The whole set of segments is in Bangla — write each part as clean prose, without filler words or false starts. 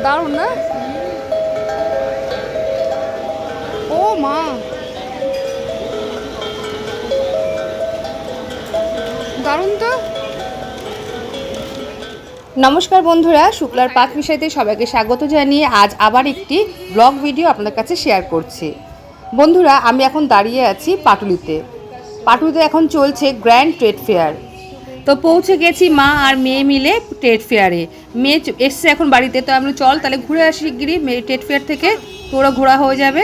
দারুণ না? ও মা, দারুণ তো। নমস্কার বন্ধুরা, শুক্লার পাক বিষয়তে সবাইকে স্বাগত জানিয়ে আজ আবার একটি ব্লগ ভিডিও আপনাদের কাছে শেয়ার করছি। বন্ধুরা, আমি এখন দাঁড়িয়ে আছি পাটুলিতে। পাটুলিতে এখন চলছে গ্র্যান্ড ট্রেড ফেয়ার। তো পৌঁছে গেছি মা আর মেয়ে মিলে ট্রেড ফেয়ারে। মেয়ে এসছে এখন বাড়িতে, তো আমি চল তাহলে ঘুরে আসি গিরি মেয়ে ট্রেড ফেয়ার থেকে, তোরা ঘোরা হয়ে যাবে।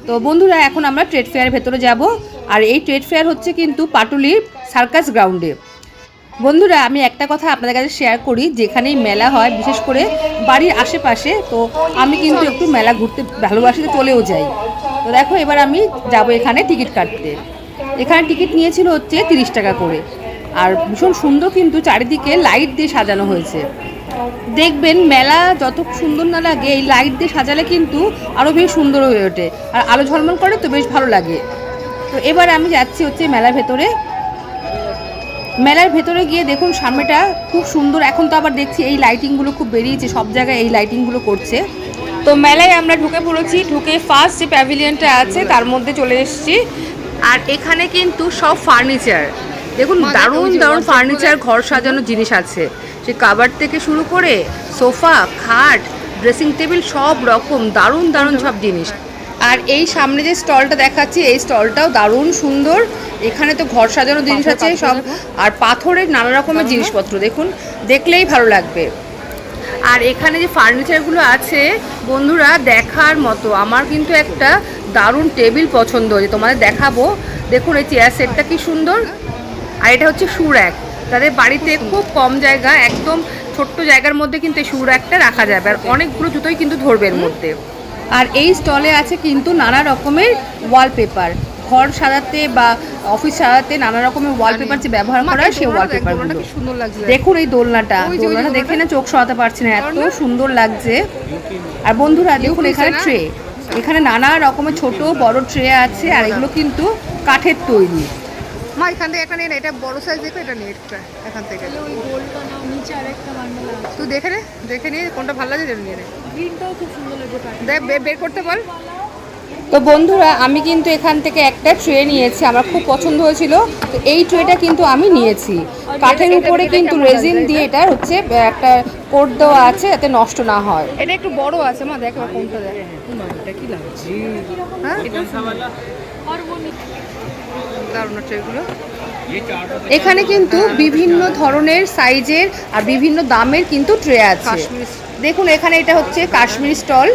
তো বন্ধুরা, এখন আমরা ট্রেড ফেয়ারের ভেতরে যাব। আর এই ট্রেড ফেয়ার হচ্ছে কিন্তু পাটুলির সার্কাস গ্রাউন্ডে। বন্ধুরা, আমি একটা কথা আপনাদের কাছে শেয়ার করি, যেখানেই মেলা হয় বিশেষ করে বাড়ির আশেপাশে, তো আমি কিন্তু একটু মেলা ঘুরতে ভালোবাসি, চলেও যাই। তো দেখো, এবার আমি যাব এখানে টিকিট কাটতে। এখানে টিকিট নিয়েছিল হচ্ছে 30 টাকা করে। আর ভীষণ সুন্দর কিন্তু চারিদিকে লাইট দিয়ে সাজানো হয়েছে। দেখবেন মেলা যত সুন্দর না লাগে, এই লাইট দিয়ে সাজালে কিন্তু আরও বেশ সুন্দর হয়ে ওঠে, আর আলো ঝলমল করে, তো বেশ ভালো লাগে। তো এবার আমি যাচ্ছি হচ্ছে মেলার ভেতরে। মেলার ভেতরে গিয়ে দেখুন সামনেটা খুব সুন্দর। এখন তো আবার দেখছি এই লাইটিংগুলো খুব বেরিয়েছে, সব জায়গায় এই লাইটিংগুলো করছে। তো মেলায় আমরা ঢুকে পড়েছি। ঢুকে ফার্স্ট যে প্যাভিলিয়নটা আছে তার মধ্যে চলে এসেছি। আর এখানে কিন্তু সব ফার্নিচার, দেখুন দারুণ দারুণ ফার্নিচার, ঘর সাজানোর জিনিস আছে। সে কাভার থেকে শুরু করে সোফা, খাট, ড্রেসিং টেবিল, সব রকম দারুণ দারুণ সব জিনিস। আর এই সামনে যে স্টলটা দেখাচ্ছি, এই স্টলটাও দারুণ সুন্দর। এখানে তো ঘর সাজানোর জিনিস আছে সব, আর পাথরের নানা রকমের জিনিসপত্র, দেখুন দেখলেই ভালো লাগবে। আর এখানে যে ফার্নিচারগুলো আছে বন্ধুরা, দেখার মতো। আমার কিন্তু একটা দারুণ টেবিল পছন্দ হয়েছে, তোমাদের দেখাবো। দেখুন এই চেয়ার সেটটা কি সুন্দর। আর এটা হচ্ছে শু র্যাক। তাদের বাড়িতে খুব কম জায়গা, একদম ছোট্ট জায়গার মধ্যে কিন্তু এই শু র্যাকটা রাখা যাবে, আর অনেকগুলো জুতোই কিন্তু ধরবে এর মধ্যে। আর এই স্টলে আছে কিন্তু নানা রকমের ওয়ালপেপার, ঘর সাজাতে বা অফিস সাজাতে নানা রকমের ওয়ালপেপার যে ব্যবহার করা হয়, সেই ওয়ালপেপারগুলো সুন্দর লাগছে। দেখুন এই দোলনাটা দেখে না চোখ সরাতে পারছি না, এত সুন্দর লাগছে। আর বন্ধুরা দেখুন এখানে ট্রে, এখানে নানা রকমের ছোট বড় ট্রে আছে, আর এগুলো কিন্তু কাঠের তৈরি। মা এখান থেকে এখানে এটা বড় সাইজ দেখো, এটা নিয়ে এখান থেকে ওই গোলটা নাও, নিচে আরেকটা বান্ডেল আছে, তুই দেখে নে কোনটা ভালো লাগে, এটা নিয়ে নে। গ্রিনটাও খুব সুন্দর লাগছে, দেখ বের করতে বল। তো বন্ধুরা, আমি কিন্তু এখান থেকে একটা ট্রে নিয়েছি, আমার খুব পছন্দ হয়েছিল। তো এই ট্রেটা কিন্তু আমি নিয়েছি। কাঠের উপরে কিন্তু রেজিন দিয়ে এটা হচ্ছে একটা কোট দেওয়া আছে যাতে নষ্ট না হয়। এটা একটু বড় আছে মা, দেখো কোনটা দেখ। এটা কি লাগছে? হ্যাঁ, এটা দারুণ ট্রেগুলো। এখানে কিন্তু বিভিন্ন ধরনের সাইজের আর বিভিন্ন দামের কিন্তু ট্রে আছে। দেখুন এখানে এটা হচ্ছে কাশ্মীর স্টল।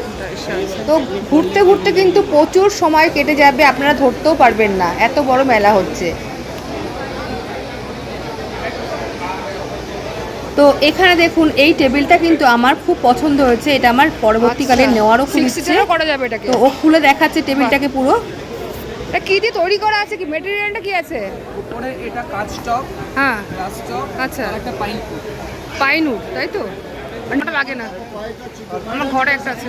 তো ঘুরতে ঘুরতে কিন্তু প্রচুর সময় কেটে যাবে, আপনারা ধরতেও পারবেন না, এত বড় মেলা হচ্ছে। তো এখানে দেখুন এই টেবিলটা কিন্তু আমার খুব পছন্দ হয়েছে, এটা আমার পরবর্তীকালে নেওয়ারও খুব ইচ্ছে। তো ও খুলে দেখাচ্ছে টেবিলটাকে পুরো। এটা কি দিয়ে তৈরি করা আছে, কি ম্যাটেরিয়ালটা কি আছে? উপরে এটা কাঁচ স্টক, হ্যাঁ গ্লাস স্টক, আচ্ছা, আর একটা পাইন উড, তাই তো? এটা লাগে না, আমার ঘরে একটা আছে।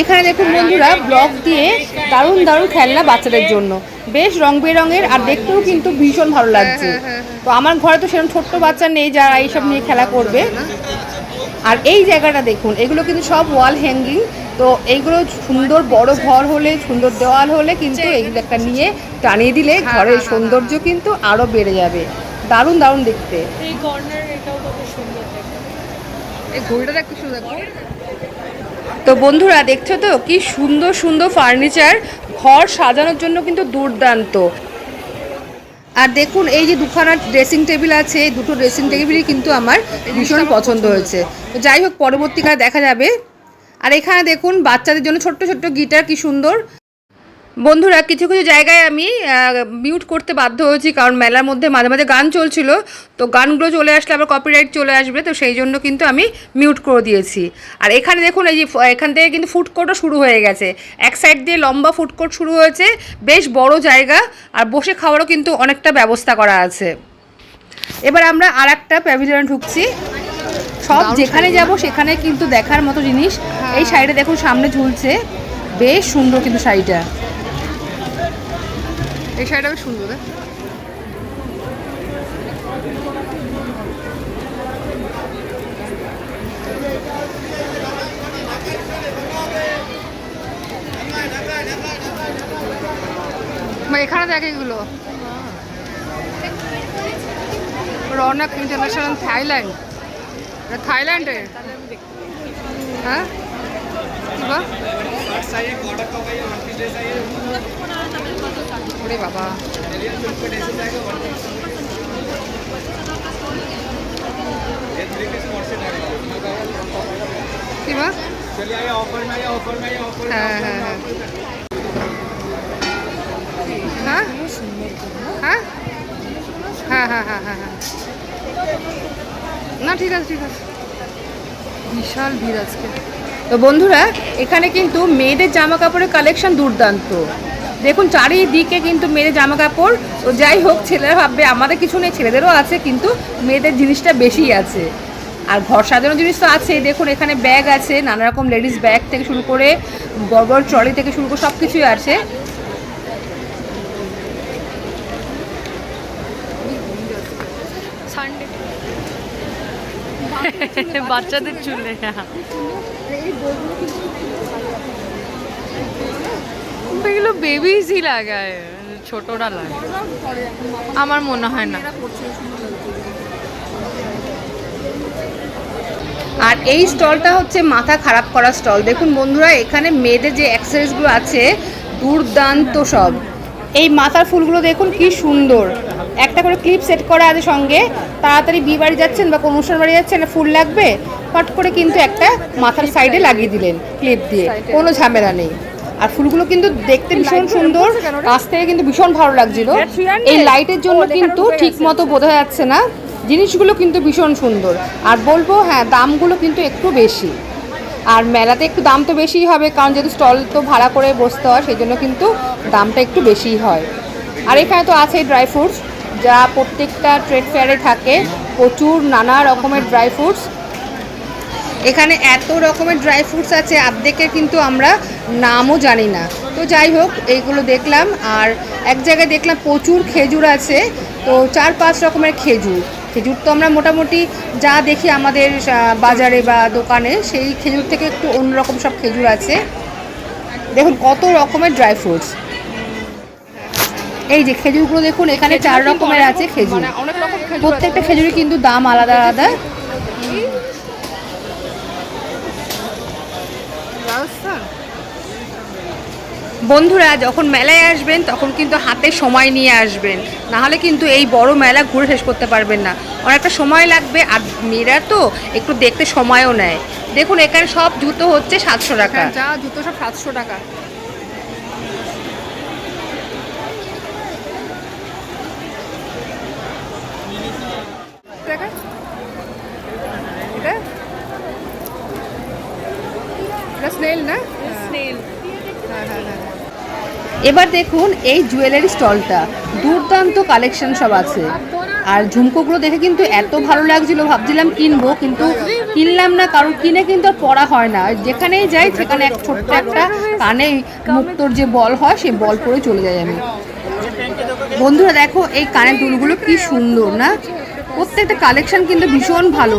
এখানে দেখুন বন্ধুরা, ব্লক দিয়ে দারুণ দারুণ খেলনা বাচ্চাদের জন্য, বেশ রং বেরঙের, আর দেখতেও কিন্তু ভীষণ ভালো লাগছে। তো আমার ঘরে তো সেরকম ছোট্ট বাচ্চা নেই যারা এইসব নিয়ে খেলা করবে। আর এই জায়গাটা দেখুন, এগুলো কিন্তু সব ওয়াল হ্যাঙ্গিং। তো এইগুলো সুন্দর বড় ঘর হলে, সুন্দর দেওয়াল হলে কিন্তু এইগুলো একটা নিয়ে টানিয়ে দিলে ঘরের সৌন্দর্য কিন্তু আরও বেড়ে যাবে। দারুণ দারুণ দেখতে। এই কর্নার এটাও কত সুন্দর দেখতে, এই ঘড়িটা দেখতে সুন্দর। তো বন্ধুরা দেখছো তো কি সুন্দর সুন্দর ফার্নিচার, ঘর সাজানোর জন্য কিন্তু দুর্দান্ত। আর দেখুন এই যে দুখানা ড্রেসিং টেবিল আছে, এই দুটো ড্রেসিং টেবিলই কিন্তু আমার ভীষণ পছন্দ হয়েছে। তো যাই হোক, পরবর্তীকালে দেখা যাবে। আর এখানে দেখুন বাচ্চাদের জন্য ছোট্ট ছোট্ট গিটার, কি সুন্দর। বন্ধুরা, কিছু কিছু জায়গায় আমি মিউট করতে বাধ্য হয়েছি, কারণ মেলার মধ্যে মাঝে মাঝে গান চলছিল। তো গানগুলো চলে আসলে আবার কপিরাইট চলে আসবে, তো সেই জন্য কিন্তু আমি মিউট করে দিয়েছি। আর এখানে দেখুন এই যে এখান থেকে কিন্তু ফুড কোর্টও শুরু হয়ে গেছে, এক সাইড দিয়ে লম্বা ফুড কোর্ট শুরু হয়েছে, বেশ বড় জায়গা, আর বসে খাওয়ারও কিন্তু অনেকটা ব্যবস্থা করা আছে। এবার আমরা আর একটা প্যাভিলিয়নে ঢুকছি। সব যেখানে যাব সেখানে কিন্তু দেখার মতো জিনিস। এই শাড়িটা দেখুন সামনে ঝুলছে, বেশ সুন্দর কিন্তু শাড়িটা। এই শাড়িটা বেশ সুন্দর। এখানে দেখ এগুলো রৌনক ইন্টারন্যাশনাল থাইল্যান্ড, থাইল্যান্ডে। হ্যাঁ ওরে বাবা, কি বা হ্যাঁ হ্যাঁ হ্যাঁ হ্যাঁ হ্যাঁ হ্যাঁ হ্যাঁ হ্যাঁ হ্যাঁ না ঠিক আছে ঠিক আছে। বিশাল ভিড় আজকে। তো বন্ধুরা এখানে কিন্তু মেয়েদের জামা কাপড়ের কালেকশন দুর্দান্ত। দেখুন চারিদিকে কিন্তু মেয়েদের জামা কাপড়। তো যাই হোক, ছেলেরা ভাববে আমাদের কিছু নেই, ছেলেদেরও আছে, কিন্তু মেয়েদের জিনিসটা বেশি আছে। আর ঘর সাজানোর জিনিস তো আছেই। দেখুন এখানে ব্যাগ আছে, নানা রকম লেডিস ব্যাগ থেকে শুরু করে বড় বড় ট্রলি থেকে শুরু করে সব কিছুই আছে। বাচ্চাদের চুলে এগুলো বেবিজই লাগায়, ছোটরা লাগে, আমার মনে হয় না। আর এই স্টলটা হচ্ছে মাথা খারাপ করা স্টল। দেখুন বন্ধুরা এখানে মেয়েদের যে অ্যাক্সেসরিজগুলো আছে দুর্দান্ত সব। এই মাথার ফুলগুলো দেখুন কি সুন্দর, একটা করে ক্লিপ সেট করা আছে সঙ্গে। তাড়াতাড়ি বিয়ে বাড়ি যাচ্ছেন বা কোনো অনুষ্ঠান বাড়ি যাচ্ছেন, ফুল লাগবে, ফট করে কিন্তু একটা মাথার সাইডে লাগিয়ে দিলেন ক্লিপ দিয়ে, কোনো ঝামেলা নেই। আর ফুলগুলো কিন্তু দেখতে ভীষণ সুন্দর, কাছ থেকে কিন্তু ভীষণ ভালো লাগছিল। এই লাইটের জন্য কিন্তু ঠিক মতো বোঝা যাচ্ছে না, জিনিসগুলো কিন্তু ভীষণ সুন্দর। আর বলবো হ্যাঁ, দামগুলো কিন্তু একটু বেশি। আর মেলাতে একটু দাম তো বেশিই হবে, কারণ যেহেতু স্টল তো ভাড়া করে বসতে হয়, সেই জন্য কিন্তু দামটা একটু বেশিই হয়। আর এখানে তো আছে ড্রাই ফ্রুটস, যা প্রত্যেকটা ট্রেড ফেয়ারে থাকে, প্রচুর নানা রকমের ড্রাই ফ্রুটস। এখানে এত রকমের ড্রাই ফ্রুটস আছে, অর্ধেকের কিন্তু আমরা নামও জানি না। তো যাই হোক, এইগুলো দেখলাম। আর এক জায়গায় দেখলাম প্রচুর খেজুর আছে, তো 4-5 রকমের খেজুর। খেজুর তো আমরা মোটামুটি যা দেখি আমাদের বাজারে বা দোকানে, সেই খেজুর থেকে একটু অন্যরকম সব খেজুর আছে। দেখুন কত রকমের ড্রাই ফ্রুটস। এই যে খেজুরগুলো দেখুন, এখানে 4 রকমের আছে খেজুর। প্রত্যেকটা খেজুরের কিন্তু দাম আলাদা আলাদা। বন্ধুরা যখন মেলায় আসবেন তখন কিন্তু হাতে সময় নিয়ে আসবেন, নাহলে কিন্তু এই বড় মেলা ঘুরে শেষ করতে পারবেন না, অনেকটা সময় লাগবে। আর মেয়েরা তো একটু দেখতে সময়ও নেয়। দেখুন এখানে সব জুতো হচ্ছে 700 টাকা, যা জুতো সব 700 টাকা। স্নেল না, স্নেল। হ্যাঁ হ্যাঁ হ্যাঁ। এবার দেখুন এই জুয়েলারি স্টলটা, দুর্দান্ত কালেকশন সব আছে। আর ঝুমকোগুলো দেখে কিন্তু এত ভালো লাগছিল, ভাবছিলাম কিনবো, কিন্তু কিনলাম না, কারণ কিনে কিন্তু আর পরা হয় না। যেখানেই যাই সেখানে এক ছোট্ট একটা কানে মুক্তোর যে বল হয়, সেই বল পরে চলে যাই আমি। বন্ধুরা দেখো এই কানের দুলগুলো কি সুন্দর না, প্রত্যেকটা কালেকশন কিন্তু ভীষণ ভালো।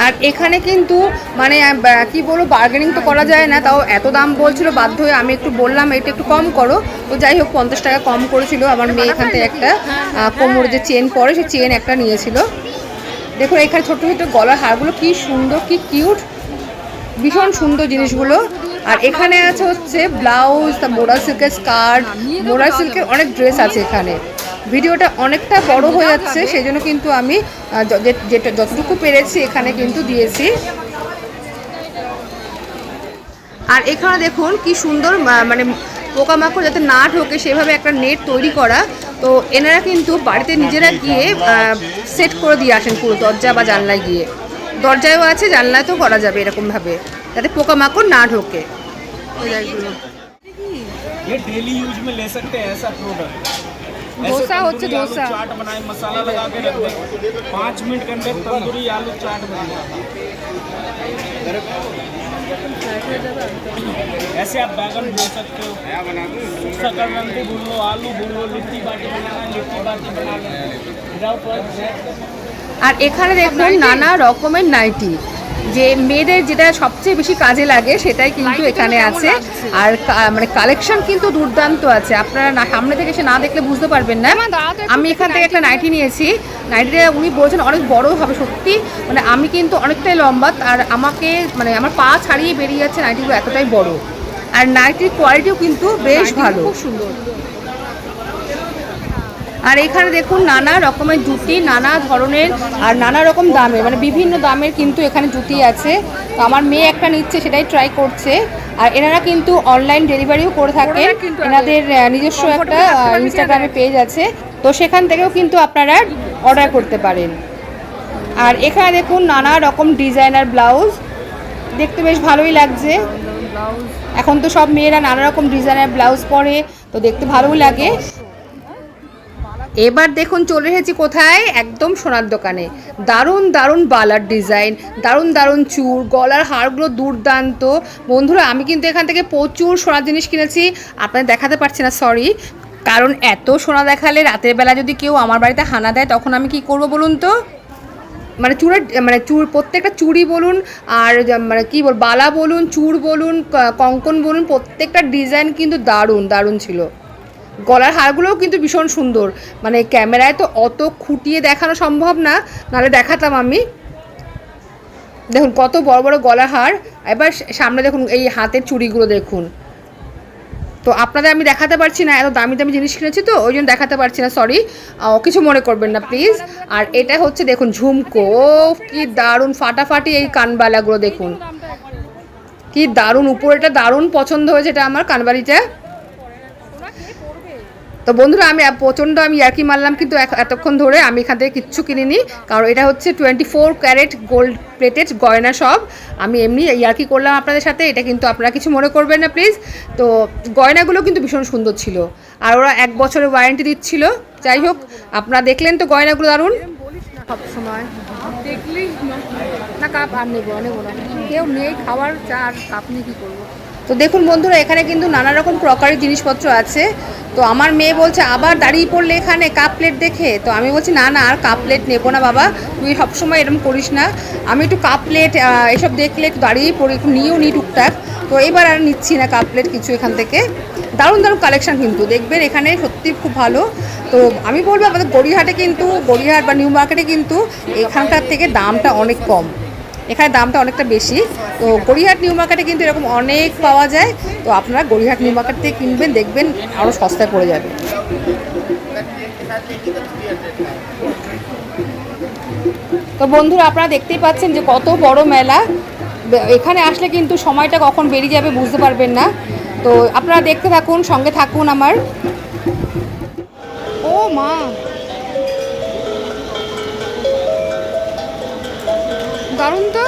আর এখানে কিন্তু মানে কি বলবো, বার্গেনিং তো করা যায় না, তাও এত দাম বলছিল, বাধ্য হয়ে আমি একটু বললাম এটা একটু কম করো। তো যাই হোক 50 টাকা কম করেছিল। আমার মেয়ে এখান থেকে একটা কোমরে যে চেন পরে, সেই চেন একটা নিয়েছিল। দেখুন এখানে ছোটো ছোটো গলার হারগুলো কি সুন্দর, কি কিউট, ভীষণ সুন্দর জিনিসগুলো। আর এখানে আছে হচ্ছে ব্লাউজ, মোরা সিল্কের স্কার্ট, মোরা সিল্কের অনেক ড্রেস আছে এখানে। ভিডিওটা অনেকটা বড় হয়ে যাচ্ছে, সেই জন্য কিন্তু আমি যেটা যতটুকু পেরেছি এখানে কিন্তু দিয়েছি। আর এখানে দেখুন কি সুন্দর, মানে পোকামাকড় যাতে না ঢোকে সেভাবে একটা নেট তৈরি করা। তো এনারা কিন্তু বাড়িতে নিজেরা গিয়ে সেট করে দিয়ে আসেন, পুরো দরজা বা জানলায় গিয়ে। দরজায়ও আছে, জানলাতেও করা যাবে এরকমভাবে, যাতে পোকামাকড় না ঢোকে। ये डेली यूज में ले सकते हैं ऐसा प्रोडक्ट। डोसा होচ্ছে डोसा, चाट बनाए, मसाला लगा के रख दे, 5 मिनट के अंदर तंदूरी आलू चाट बन जाता है। ऐसे आप बैगन बोल सकते हो, शकरकंदी बोल लो, आलू बोल लो, लिट्टी बाटी बनाना, लिट्टी बाटी बना लो विदाउट আর এখানে দেখুন নানা রকমের নাইটি, যে মেয়েদের যেটা সবচেয়ে বেশি কাজে লাগে সেটাই কিন্তু এখানে আছে। আর মানে কালেকশন কিন্তু দুর্দান্ত আছে, আপনারা না সামনে থেকে এসে না দেখলে বুঝতে পারবেন না। আমি এখান থেকে একটা নাইটি নিয়েছি, নাইটিটা উনি বলছেন অনেক বড় হবে, সত্যি মানে আমি কিন্তু অনেকটাই লম্বা, আর আমাকে মানে আমার পা ছাড়িয়ে বেরিয়ে যাচ্ছে নাইটিগুলো, এতটাই বড়। আর নাইটির কোয়ালিটিও কিন্তু বেশ ভালো, খুব সুন্দর। আর এখানে দেখুন নানা রকমের জুতি, নানা ধরনের আর নানা রকম দামের, মানে বিভিন্ন দামের কিন্তু এখানে জুতি আছে। তো আমার মেয়ে একটা নিচ্ছে, সেটাই ট্রাই করছে। আর এনারা কিন্তু অনলাইন ডেলিভারিও করে থাকেন, এনাদের নিজস্ব একটা ইনস্টাগ্রামে পেজ আছে, তো সেখান থেকেও কিন্তু আপনারা অর্ডার করতে পারেন। আর এখানে দেখুন নানা রকম ডিজাইনার ব্লাউজ, দেখতে বেশ ভালোই লাগছে। এখন তো সব মেয়েরা নানা রকম ডিজাইনার ব্লাউজ পরে, তো দেখতে ভালোই লাগে। এবার দেখুন চলে এসেছি কোথায়, একদম সোনার দোকানে। দারুণ দারুণ বালার ডিজাইন, দারুণ দারুণ চূড়, গলার হারগুলো দুর্দান্ত। বন্ধুরা আমি কিন্তু এখান থেকে প্রচুর সোনার জিনিস কিনেছি, আপনাদের দেখাতে পারছি না, সরি, কারণ এত সোনা দেখালে রাতের বেলা যদি কেউ আমার বাড়িতে হানা দেয় তখন আমি কি করব বলুন তো। মানে চূড় প্রত্যেকটা চুড়ি বলুন, আর মানে কী বল, বালা বলুন, চূড় বলুন, কঙ্কন বলুন, প্রত্যেকটা ডিজাইন কিন্তু দারুণ দারুণ ছিল। গলার হারগুলোও কিন্তু ভীষণ সুন্দর, মানে ক্যামেরায় তো অত খুঁটিয়ে দেখানো সম্ভব না, নাহলে দেখাতাম আমি। দেখুন কত বড় বড় গলার হার। এবার সামনে দেখুন এই হাতের চুড়িগুলো দেখুন, তো আপনাদের আমি দেখাতে পারছি না, এত দামি দামি জিনিস কিনেছি তো ওই জন্য দেখাতে পারছি না, সরি, কিছু মনে করবেন না প্লিজ। আর এটা হচ্ছে দেখুন ঝুমকো, কি দারুণ ফাটাফাটি এই কানবালাগুলো দেখুন, কি দারুণ, উপরেটা দারুণ পছন্দ হয়েছে এটা আমার, কানবালিটা। তো বন্ধুরা আমি ইয়ার্কি মারলাম, কিন্তু এতক্ষণ ধরে আমি এখান থেকে কিচ্ছু কিনিনি, কারণ এটা হচ্ছে 24 ক্যারেট গোল্ড প্লেটেড গয়না সব। আমি এমনি ইয়ার্কি করলাম আপনাদের সাথে, এটা কিন্তু আপনারা কিছু মনে করবেন না প্লিজ। তো গয়নাগুলো কিন্তু ভীষণ সুন্দর ছিল, আর ওরা 1 বছরের ওয়ারেন্টি দিচ্ছিল। যাই হোক, আপনারা দেখলেন তো গয়নাগুলো দারুণ। সব সময় দেখলেই না কাপ আর নেবো না, কেউ নেই খাওয়ার চা আর কাপ নিয়ে কী করবো। তো দেখুন বন্ধুরা এখানে কিন্তু নানা রকম ক্রকারি জিনিসপত্র আছে। তো আমার মেয়ে বলছে আবার দাঁড়িয়ে পড়লে এখানে কাপ প্লেট দেখে, তো আমি বলছি না না আর কাপ প্লেট নেবো না বাবা, তুই সবসময় এরকম করিস না। আমি একটু কাপ প্লেট এসব দেখলে একটু দাঁড়িয়েই পড়ি, একটু নিয়েও নিই টুকটাক। তো এবার আর নিচ্ছি না কাপ প্লেট কিছু এখান থেকে। দারুণ দারুণ কালেকশান কিন্তু দেখবেন এখানে, সত্যি খুব ভালো। তো আমি বলবো আমাদের গড়িয়াহাটে কিন্তু, গড়িয়াহাট বা নিউ মার্কেটে কিন্তু এখানকার থেকে দামটা অনেক কম, এখানে দামটা অনেকটা বেশি। তো গড়িয়াহাট নিউ মার্কেটে কিন্তু এরকম অনেক পাওয়া যায়, তো আপনারা গড়িয়াহাট নিউ মার্কেট থেকে কিনবেন, দেখবেন আরও সস্তায় পড়ে যাবে। তো বন্ধুরা আপনারা দেখতেই পাচ্ছেন যে কত বড় মেলা, এখানে আসলে কিন্তু সময়টা কখন বেরিয়ে যাবে বুঝতে পারবেন না। তো আপনারা দেখতে থাকুন, সঙ্গে থাকুন আমার। ও মা, দারুণ তো,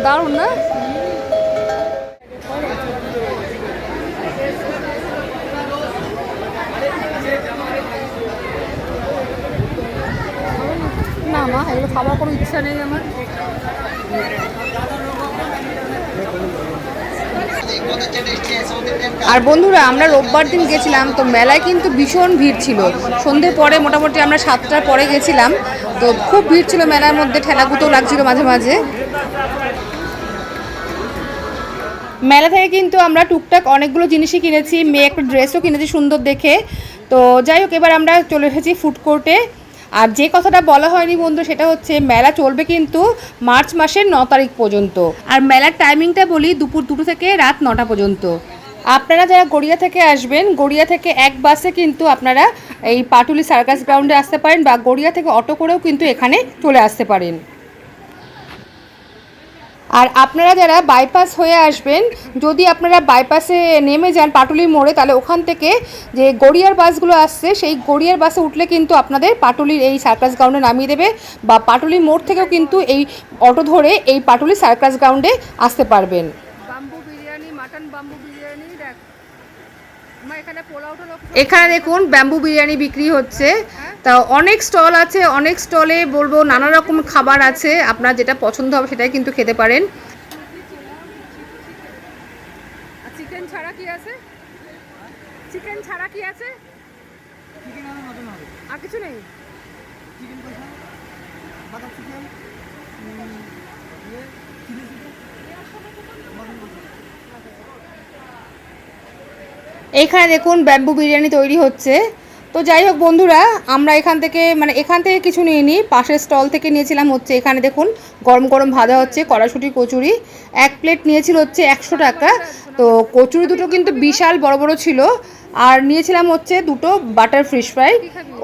দারুণ না? না মা, এগুলো খাওয়ার কোনো ইচ্ছা নেই আমার। আর বন্ধুরা আমরা রোববার দিন গেছিলাম, তো মেলায় কিন্তু ভীষণ ভিড় ছিল। সন্ধ্যের পরে মোটামুটি আমরা 7টার পরে গেছিলাম, তো খুব ভিড় ছিল মেলার মধ্যে, ঠেলাগুতো লাগছিল মাঝে মাঝে। মেলা থেকে কিন্তু আমরা টুকটাক অনেকগুলো জিনিসই কিনেছি, মেয়ে একটা ড্রেসও কিনেছি সুন্দর দেখে। তো যাই হোক, এবার আমরা চলে এসেছি ফুড কোর্টে। আর যে কথাটা বলা হয়নি বন্ধু, সেটা হচ্ছে মেলা চলবে কিন্তু মার্চ মাসের 9 তারিখ পর্যন্ত। আর মেলার টাইমিংটা বলি, দুপুর 2 থেকে রাত 9টা পর্যন্ত। আপনারা যারা গড়িয়া থেকে আসবেন, গড়িয়া থেকে এক বাসে কিন্তু আপনারা এই পাটুলি সার্কাস গ্রাউন্ডে আসতে পারেন, বা গড়িয়া থেকে অটো করেও কিন্তু এখানে চলে আসতে পারেন। আর আপনারা যারা বাইপাস হয়ে আসবেন, যদি আপনারা বাইপাসে নেমে যান পাটুলির মোড়ে, তাহলে ওখান থেকে যে গড়িয়ার বাসগুলো আসছে, সেই গড়িয়ার বাসে উঠলে কিন্তু আপনাদের পাটুলির এই সার্কাস গ্রাউন্ডে নামিয়ে দেবে, বা পাটুলির মোড় থেকেও কিন্তু এই অটো ধরে এই পাটুলি সার্কাস গ্রাউন্ডে আসতে পারবেন। Bamboo biryani, mutton bamboo biryani দেখ, এখানে দেখুন ব্যাম্বু বিরিয়ানি বিক্রি হচ্ছে। তা অনেক স্টল আছে, অনেক স্টলে বলবো নানা রকম খাবার আছে, আপনার যেটা পছন্দ হবে সেটাই কিন্তু খেতে পারেন। চিকেন ছাড়া কি আছে? চিকেন ছাড়া কি আছে? আর কিছু নেই? এইখানে দেখুন ব্যাম্বু বিরিয়ানি তৈরি হচ্ছে। তো যাই হোক বন্ধুরা, আমরা এখান থেকে কিছু নিইনি, পাশের স্টল থেকে নিয়েছিলাম হচ্ছে। এখানে দেখুন গরম গরম ভাজা হচ্ছে, কড়াশুঁটি কচুরি। এক প্লেট নিয়েছিল হচ্ছে 100 টাকা। তো কচুরি দুটো কিন্তু বিশাল বড় বড় ছিল। আর নিয়েছিলাম হচ্ছে 2টো বাটার ফিশ ফ্রাই।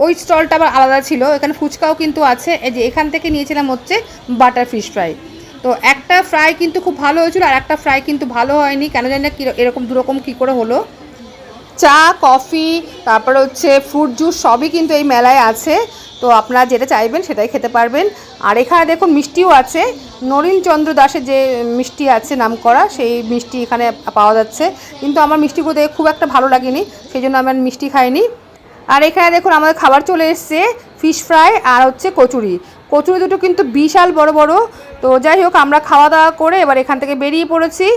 ওই স্টলটা আবার আলাদা ছিল। এখানে ফুচকাও কিন্তু আছে। এই যে এখান থেকে নিয়েছিলাম হচ্ছে বাটার ফিশ ফ্রাই। তো একটা ফ্রাই কিন্তু খুব ভালো হয়েছিল, আর একটা ফ্রাই কিন্তু ভালো হয়নি, কেন জানি না এরকম দুরকম কী করে হলো। চা, কফি, তারপরে হচ্ছে ফ্রুট জুস সবই কিন্তু এই মেলায় আছে। তো আপনারা যেটা চাইবেন সেটাই খেতে পারবেন। আর এখানে দেখুন মিষ্টিও আছে, নরিনচন্দ্র দাসের যে মিষ্টি আছে নাম করা, সেই মিষ্টি এখানে পাওয়া যাচ্ছে। কিন্তু আমার মিষ্টিগুলো দেখে খুব একটা ভালো লাগেনি, সেই জন্য আমি মিষ্টি খাইনি। আর এখানে দেখুন আমাদের খাবার চলে এসছে, ফিশ ফ্রাই আর হচ্ছে কচুরি। কচুরি দুটো কিন্তু বিশাল বড় বড়। তো যাই হোক, আমরা খাওয়া দাওয়া করে এবার এখান থেকে বেরিয়ে পড়েছি।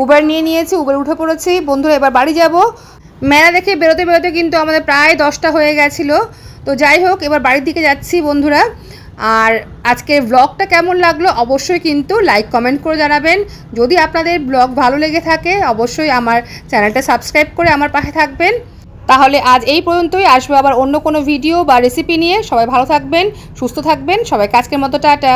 উবার নিয়ে নিয়েছি, উবার উঠে পড়েছি। বন্ধুরা এবার বাড়ি যাব। মেলা দেখে বেরোতে বেরোতে কিন্তু আমাদের প্রায় 10টা হয়ে গেছিলো। তো যাই হোক, এবার বাড়ির দিকে যাচ্ছি বন্ধুরা। আর আজকের ব্লগটা কেমন লাগলো অবশ্যই কিন্তু লাইক কমেন্ট করে জানাবেন। যদি আপনাদের ব্লগ ভালো লেগে থাকে অবশ্যই আমার চ্যানেলটা সাবস্ক্রাইব করে আমার পাশে থাকবেন। তাহলে আজ এই পর্যন্তই, আসবো আবার অন্য কোনো ভিডিও বা রেসিপি নিয়ে। সবাই ভালো থাকবেন, সুস্থ থাকবেন। সবাইকে আজকের মতো টাটা।